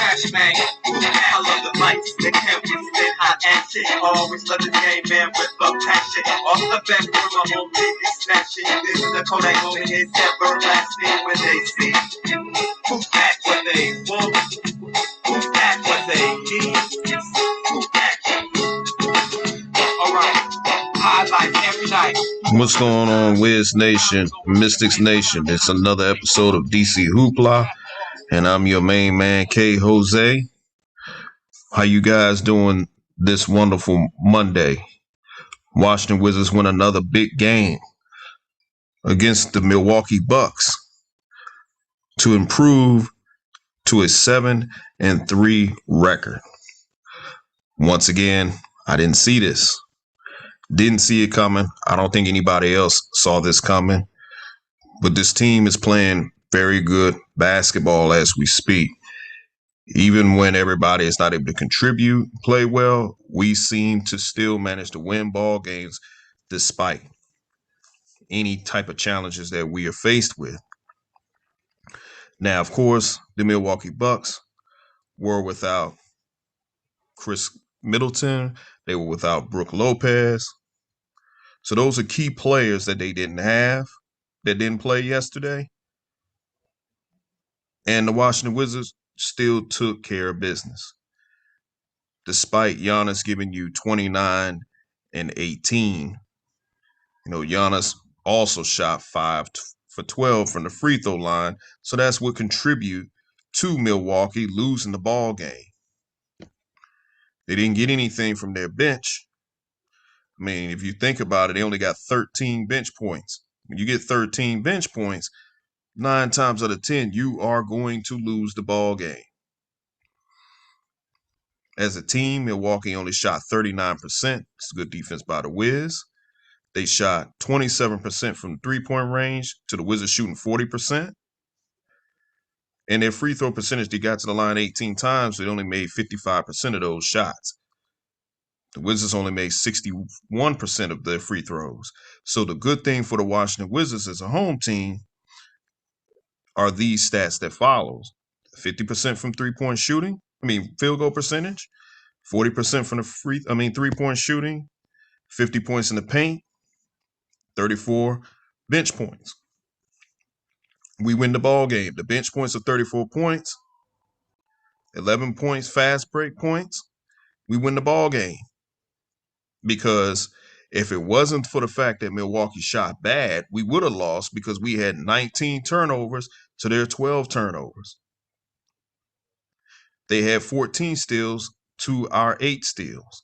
trash man. I love the lights, they can't withstand hot action. Always love the game, man, with a passion. Off the back where my whole team is smashing. This is the Kodak moment, it's everlasting when they see. Who's back what they want? Who's back what they need? Who's back? Alright, highlights every night. What's going on, Wiz Nation, Mystics Nation? It's another episode of DC Hoopla, and I'm your main man, K. Jose. How you guys doing this wonderful Monday? Washington Wizards win another big game against the Milwaukee Bucks to improve to a 7-3 record. Once again, I didn't see this. Didn't see it coming. I don't think anybody else saw this coming. But this team is playing very good basketball as we speak. Even when everybody is not able to contribute, play well, we seem to still manage to win ball games despite any type of challenges that we are faced with. Now, of course, the Milwaukee Bucks were without Chris Middleton. They were without Brook Lopez. So those are key players that they didn't have, that didn't play yesterday. And the Washington Wizards still took care of business. Despite Giannis giving you 29 and 18. Giannis also shot 5 for 12 from the free throw line. So that's what contribute to Milwaukee losing the ball game. They didn't get anything from their bench. I mean, if you think about it, they only got 13 bench points. When you get 13 bench points, 9 times out of 10, you are going to lose the ball game. As a team, Milwaukee only shot 39%. It's good defense by the Wiz. They shot 27% from three-point range to the Wizards shooting 40%. And their free throw percentage, they got to the line 18 times. They only made 55% of those shots. The Wizards only made 61% of their free throws. So the good thing for the Washington Wizards as a home team are these stats that follows. 50% from three-point shooting. Field goal percentage. 40% from the three-point shooting. 50 points in the paint. 34 bench points. We win the ball game. The bench points are 34 points. 11 points fast break points. We win the ball game. Because if it wasn't for the fact that Milwaukee shot bad, we would have lost because we had 19 turnovers to their 12 turnovers. They had 14 steals to our 8 steals.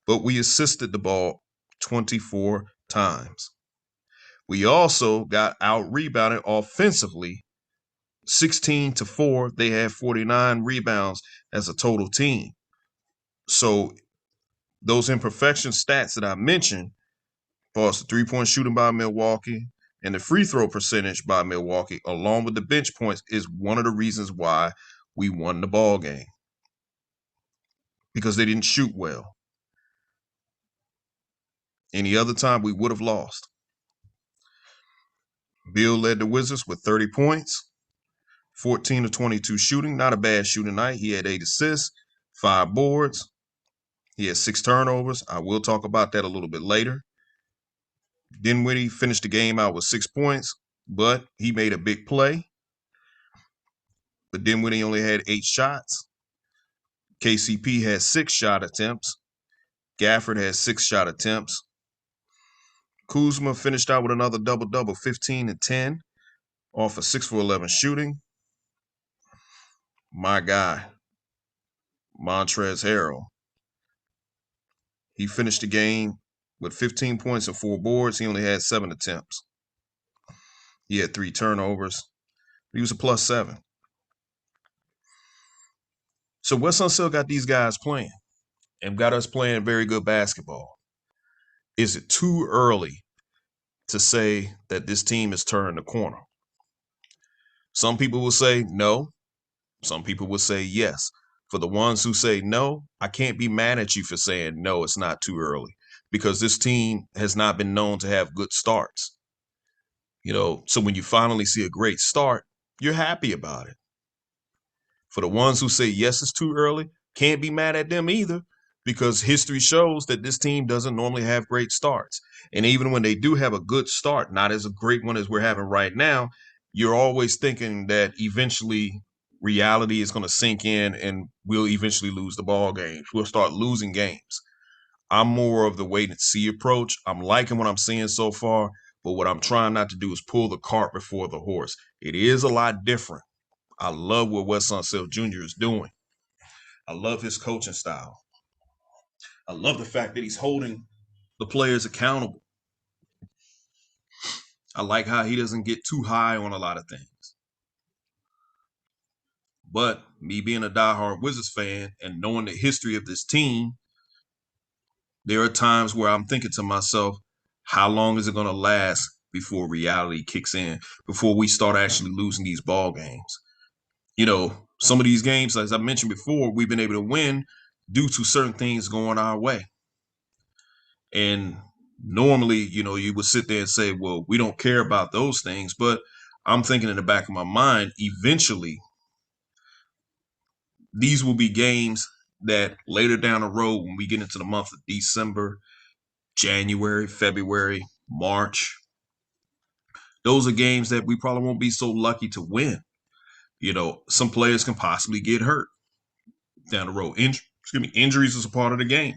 But we assisted the ball 24 times. We also got out-rebounded offensively 16-4. They had 49 rebounds as a total team. So those imperfection stats that I mentioned, plus the three-point shooting by Milwaukee and the free throw percentage by Milwaukee, along with the bench points, is one of the reasons why we won the ball game. Because they didn't shoot well. Any other time, we would have lost. Beal led the Wizards with 30 points, 14 of 22 shooting. Not a bad shooting night. He had 8 assists, 5 boards. He had 6 turnovers. I will talk about that a little bit later. Dinwiddie finished the game out with 6 points, but he made a big play. But Dinwiddie only had 8 shots. KCP had 6 shot attempts. Gafford had 6 shot attempts. Kuzma finished out with another double-double, 15 and 10, off of 6 for 11 shooting. My guy, Montrezl Harrell. He finished the game with 15 points and 4 boards. He only had 7 attempts. He had 3 turnovers. He was a +7. So Wes Unseld got these guys playing and got us playing very good basketball. Is it too early to say that this team has turned the corner? Some people will say no. Some people will say yes. For the ones who say no, I can't be mad at you for saying no, it's not too early, because this team has not been known to have good starts. So when you finally see a great start, you're happy about it. For the ones who say yes, it's too early, can't be mad at them either, because history shows that this team doesn't normally have great starts. And even when they do have a good start, not as a great one as we're having right now, you're always thinking that eventually reality is going to sink in and we'll eventually lose the ball games. We'll start losing games. I'm more of the wait and see approach. I'm liking what I'm seeing so far, but what I'm trying not to do is pull the cart before the horse. It is a lot different. I love what Wes Unseld Jr. is doing. I love his coaching style. I love the fact that he's holding the players accountable. I like how he doesn't get too high on a lot of things. But me being a diehard Wizards fan and knowing the history of this team, there are times where I'm thinking to myself, how long is it going to last before reality kicks in, before we start actually losing these ball games? You know, some of these games, as I mentioned before, we've been able to win due to certain things going our way. And normally, you know, you would sit there and say, well, we don't care about those things. But I'm thinking in the back of my mind, eventually, these will be games that later down the road, when we get into the month of December, January, February, March, those are games that we probably won't be so lucky to win. You know, some players can possibly get hurt down the road. Injuries is a part of the game.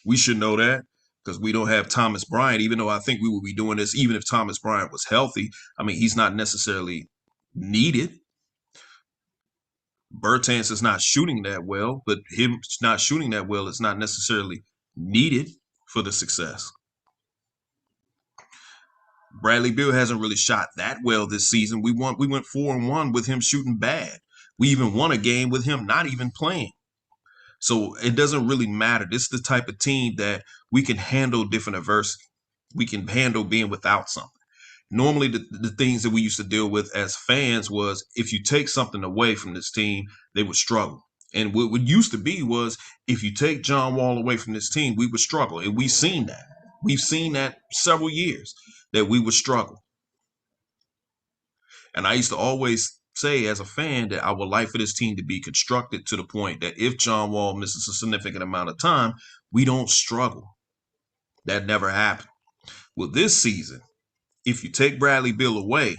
We should know that because we don't have Thomas Bryant, even though I think we would be doing this even if Thomas Bryant was healthy. I mean, he's not necessarily needed. Bertans is not shooting that well, but him not shooting that well is not necessarily needed for the success. Bradley Beal hasn't really shot that well this season. We went 4-1 with him shooting bad. We even won a game with him not even playing. So it doesn't really matter. This is the type of team that we can handle different adversity. We can handle being without something. Normally, the things that we used to deal with as fans was if you take something away from this team, they would struggle. And what used to be was if you take John Wall away from this team, we would struggle. And we've seen that. We've seen that several years that we would struggle. And I used to always say as a fan that I would like for this team to be constructed to the point that if John Wall misses a significant amount of time, we don't struggle. That never happened. Well, this season, if you take Bradley Beal away,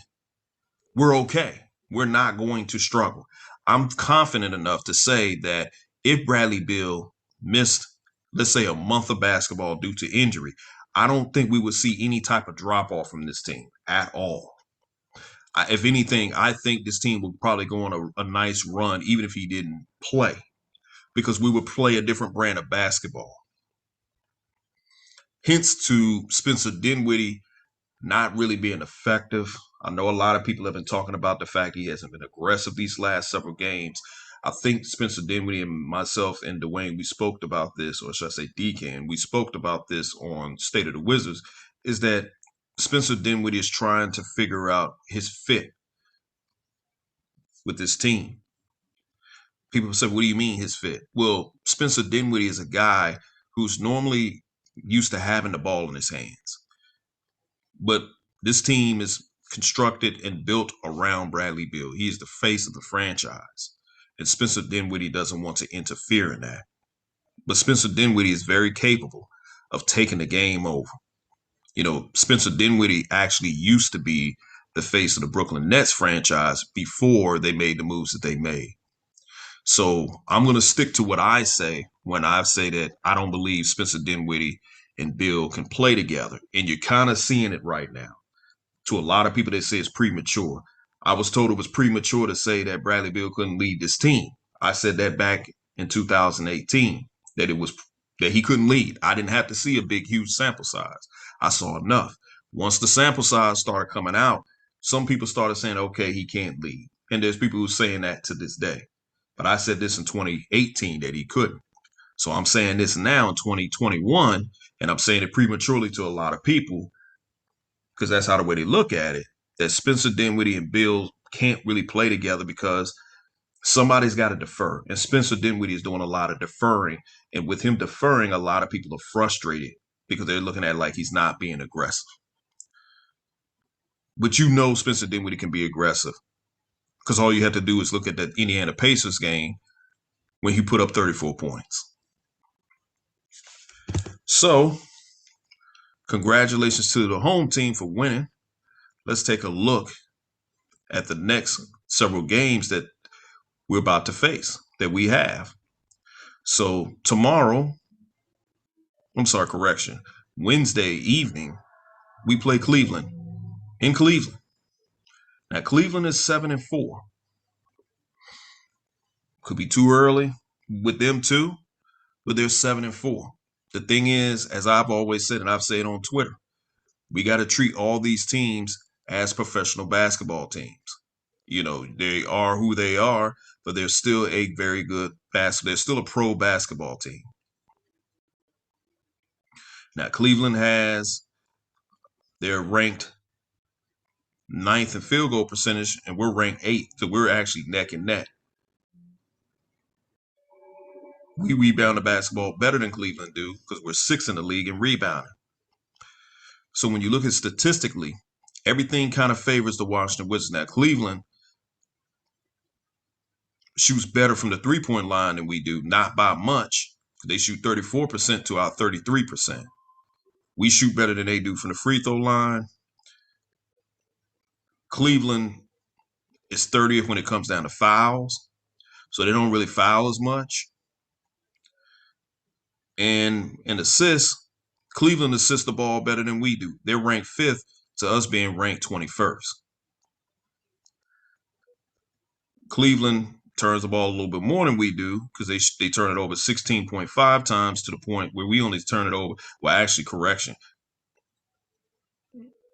we're okay. We're not going to struggle. I'm confident enough to say that if Bradley Beal missed, let's say, a month of basketball due to injury, I don't think we would see any type of drop off from this team at all. If anything, I think this team would probably go on a nice run, even if he didn't play, because we would play a different brand of basketball. Hence to Spencer Dinwiddie not really being effective. I know a lot of people have been talking about the fact he hasn't been aggressive these last several games. I think Spencer Dinwiddie and myself and Dwayne, we spoke about this, or should I say Deacon, we spoke about this on State of the Wizards, is that Spencer Dinwiddie is trying to figure out his fit with this team. People say, what do you mean his fit? Well, Spencer Dinwiddie is a guy who's normally used to having the ball in his hands. But this team is constructed and built around Bradley Beal. He is the face of the franchise. And Spencer Dinwiddie doesn't want to interfere in that. But Spencer Dinwiddie is very capable of taking the game over. You know, Spencer Dinwiddie actually used to be the face of the Brooklyn Nets franchise before they made the moves that they made. So I'm going to stick to what I say when I say that I don't believe Spencer Dinwiddie and Beal can play together. And you're kind of seeing it right now. To a lot of people that say it's premature. I was told it was premature to say that Bradley Beal couldn't lead this team. I said that back in 2018, that he couldn't lead. I didn't have to see a big, huge sample size. I saw enough. Once the sample size started coming out, some people started saying, okay, he can't lead. And there's people who are saying that to this day. But I said this in 2018 that he couldn't. So I'm saying this now in 2021, and I'm saying it prematurely to a lot of people because that's how the way they look at it, that Spencer Dinwiddie and Beal can't really play together because somebody's got to defer. And Spencer Dinwiddie is doing a lot of deferring. And with him deferring, a lot of people are frustrated because they're looking at it like he's not being aggressive. But you know Spencer Dinwiddie can be aggressive because all you have to do is look at that Indiana Pacers game when he put up 34 points. So, congratulations to the home team for winning. Let's take a look at the next several games that we're about to face, that we have. So, Wednesday evening, we play Cleveland in Cleveland. Now, Cleveland is 7-4. Could be too early with them too, but they're 7-4. The thing is, as I've always said, and I've said on Twitter, we got to treat all these teams as professional basketball teams. You know, they are who they are, but they're still a very good basketball. They're still a pro basketball team. Now, Cleveland they're ranked 9th in field goal percentage, and we're ranked 8th. So we're actually neck and neck. We rebound the basketball better than Cleveland do because we're 6th in the league in rebounding. So when you look at statistically, everything kind of favors the Washington Wizards. Now, Cleveland shoots better from the three-point line than we do, not by much. They shoot 34% to our 33%. We shoot better than they do from the free throw line. Cleveland is 30th when it comes down to fouls, so they don't really foul as much. And in assists, Cleveland assists the ball better than we do. They're ranked 5th to us being ranked 21st. Cleveland turns the ball a little bit more than we do because they turn it over 16.5 times to the point where we only turn it over. Well, actually, correction.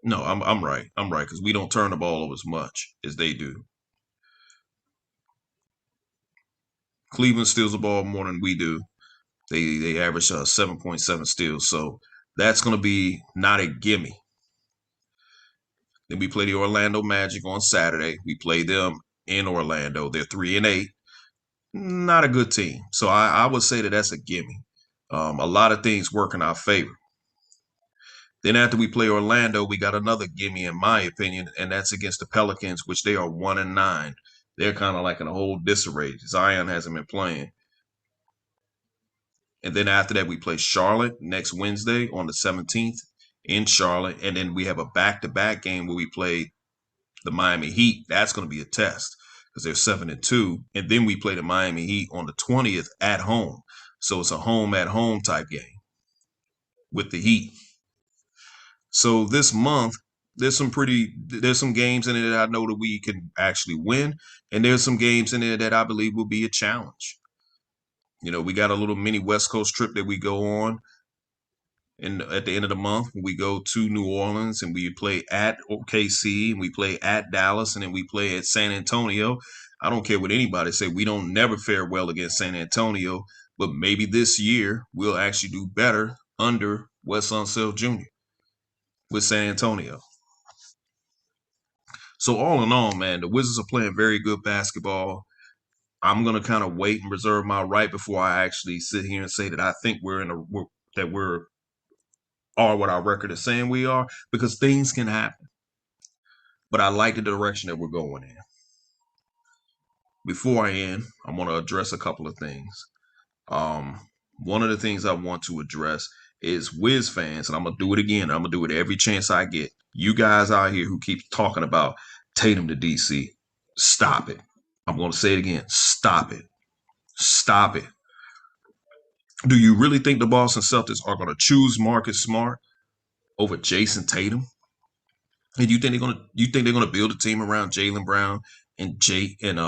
No, I'm right. I'm right because we don't turn the ball over as much as they do. Cleveland steals the ball more than we do. They average 7.7 steals, so that's going to be not a gimme. Then we play the Orlando Magic on Saturday. We play them in Orlando. They're 3-8. Not a good team. So I would say that's a gimme. A lot of things work in our favor. Then after we play Orlando, we got another gimme, in my opinion, and that's against the Pelicans, which they are 1-9. They're kind of like in a whole disarray. Zion hasn't been playing. And then after that, we play Charlotte next Wednesday on the 17th in Charlotte. And then we have a back-to-back game where we play the Miami Heat. That's going to be a test because they're 7-2. And then we play the Miami Heat on the 20th at home. So it's a home-at-home type game with the Heat. So this month, there's some games in it that I know that we can actually win. And there's some games in there that I believe will be a challenge. You know, we got a little mini West Coast trip that we go on. And at the end of the month, we go to New Orleans and we play at OKC and we play at Dallas and then we play at San Antonio. I don't care what anybody say. We don't never fare well against San Antonio, but maybe this year we'll actually do better under Wes Unseld Jr. with San Antonio. So all in all, man, the Wizards are playing very good basketball. I'm going to kind of wait and reserve my right before I actually sit here and say that I think we're what our record is saying we are, because things can happen. But I like the direction that we're going in. Before I end, I want to address a couple of things. One of the things I want to address is Wiz fans, and I'm going to do it again. I'm going to do it every chance I get. You guys out here who keep talking about Tatum2DC, stop it. I'm going to say it again. Stop it. Stop it. Do you really think the Boston Celtics are going to choose Marcus Smart over Jason Tatum? And you think they're going to build a team around Jaylen Brown and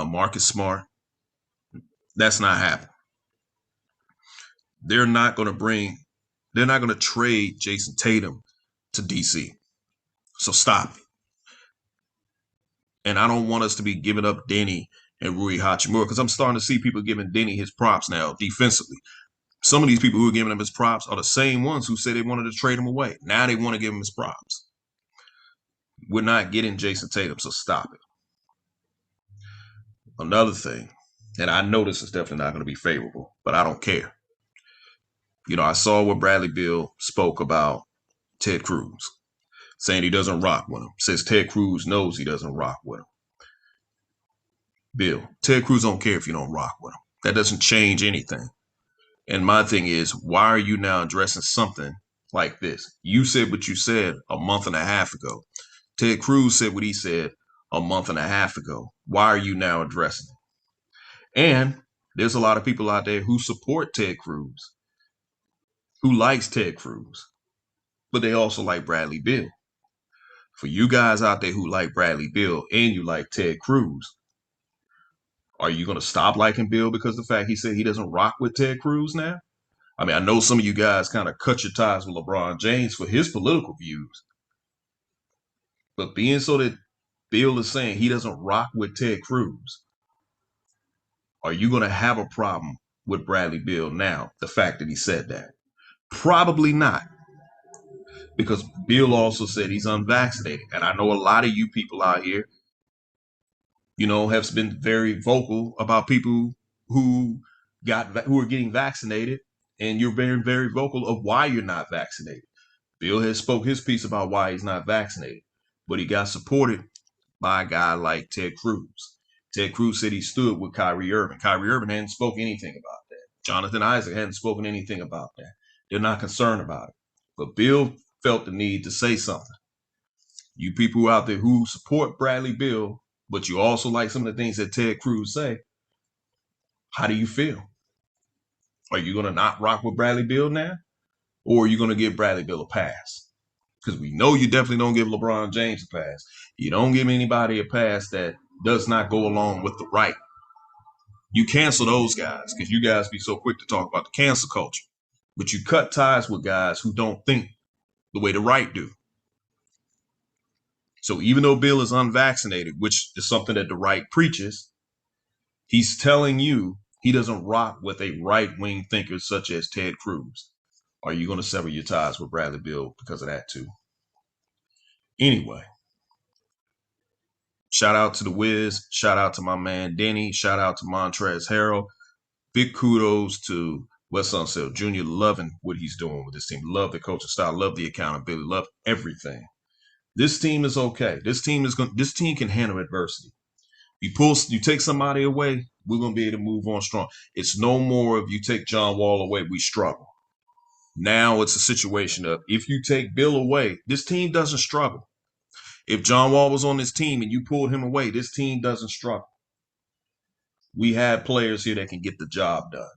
Marcus Smart? That's not happening. They're not going to trade Jason Tatum to DC. So stop it. And I don't want us to be giving up Denny and Rui Hachimura because I'm starting to see people giving Denny his props now defensively. Some of these people who are giving him his props are the same ones who said they wanted to trade him away. Now they want to give him his props. We're not getting Jason Tatum, so stop it. Another thing, and I know this is definitely not going to be favorable, but I don't care. You know, I saw what Bradley Beal spoke about Ted Cruz, saying he doesn't rock with him. Says Ted Cruz knows he doesn't rock with him. Bill, Ted Cruz don't care if you don't rock with him. That doesn't change anything. And my thing is, why are you now addressing something like this? You said what you said a month and a half ago. Ted Cruz said what he said a month and a half ago. Why are you now addressing it? And there's a lot of people out there who support Ted Cruz, who likes Ted Cruz, but they also like Bradley Beal. For you guys out there who like Bradley Beal and you like Ted Cruz, are you going to stop liking Bill because of the fact he said he doesn't rock with Ted Cruz now? I mean, I know some of you guys kind of cut your ties with LeBron James for his political views, but being so that Bill is saying he doesn't rock with Ted Cruz, are you going to have a problem with Bradley Beal now, the fact that he said that? Probably not, because Bill also said he's unvaccinated. And I know a lot of you people out here, have been very vocal about people who are getting vaccinated, and you're very, very vocal of why you're not vaccinated. Bill has spoke his piece about why he's not vaccinated, but he got supported by a guy like Ted Cruz. Ted Cruz said he stood with Kyrie Irving. Kyrie Irving hadn't spoken anything about that. Jonathan Isaac hadn't spoken anything about that. They're not concerned about it. But Bill felt the need to say something. You people out there who support Bradley Beal, but you also like some of the things that Ted Cruz say, how do you feel? Are you going to not rock with Bradley Beal now? Or are you going to give Bradley Beal a pass? Because we know you definitely don't give LeBron James a pass. You don't give anybody a pass that does not go along with the right. You cancel those guys because you guys be so quick to talk about the cancel culture. But you cut ties with guys who don't think the way the right do. So even though Bill is unvaccinated, which is something that the right preaches, he's telling you he doesn't rock with a right-wing thinker such as Ted Cruz. Are you going to sever your ties with Bradley Beal because of that too? Anyway, shout out to the Wiz. Shout out to my man Denny. Shout out to Montrezl Harrell. Big kudos to Wes Unseld Jr. Loving what he's doing with this team. Love the coaching style. Love the accountability. Love everything. This team is okay. This team can handle adversity. You take somebody away, we're gonna be able to move on strong. It's no more of you take John Wall away, we struggle. Now it's a situation of if you take Bill away, this team doesn't struggle. If John Wall was on this team and you pulled him away, this team doesn't struggle. We have players here that can get the job done.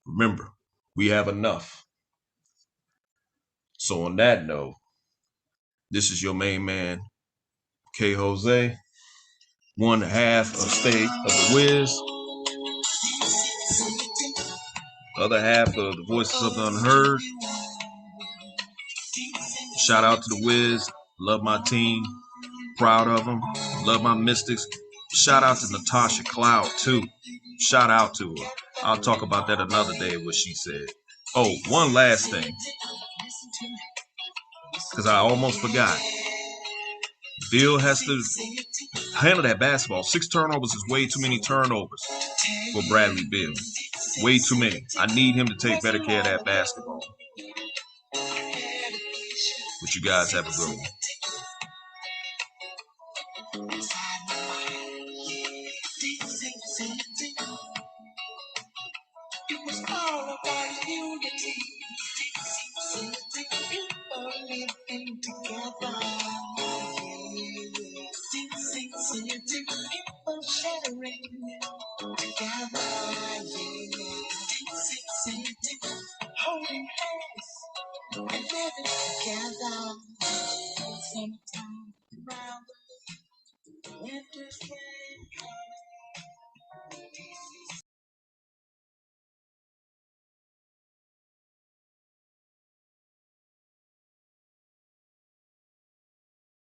Remember, we have enough. So on that note, this is your main man, K. Jose, one half of State of the Wiz, other half of the Voices of the Unheard. Shout out to the Wiz. Love my team. Proud of them. Love my Mystics. Shout out to Natasha Cloud, too. Shout out to her. I'll talk about that another day, what she said. Oh, one last thing. Because I almost forgot. Bill has to handle that basketball. 6 turnovers is way too many turnovers for Bradley Beal. Way too many. I need him to take better care of that basketball. But you guys have a good one. It was all about unity. People living together. People sharing together. Holding hands and living together. Sometimes around the winter's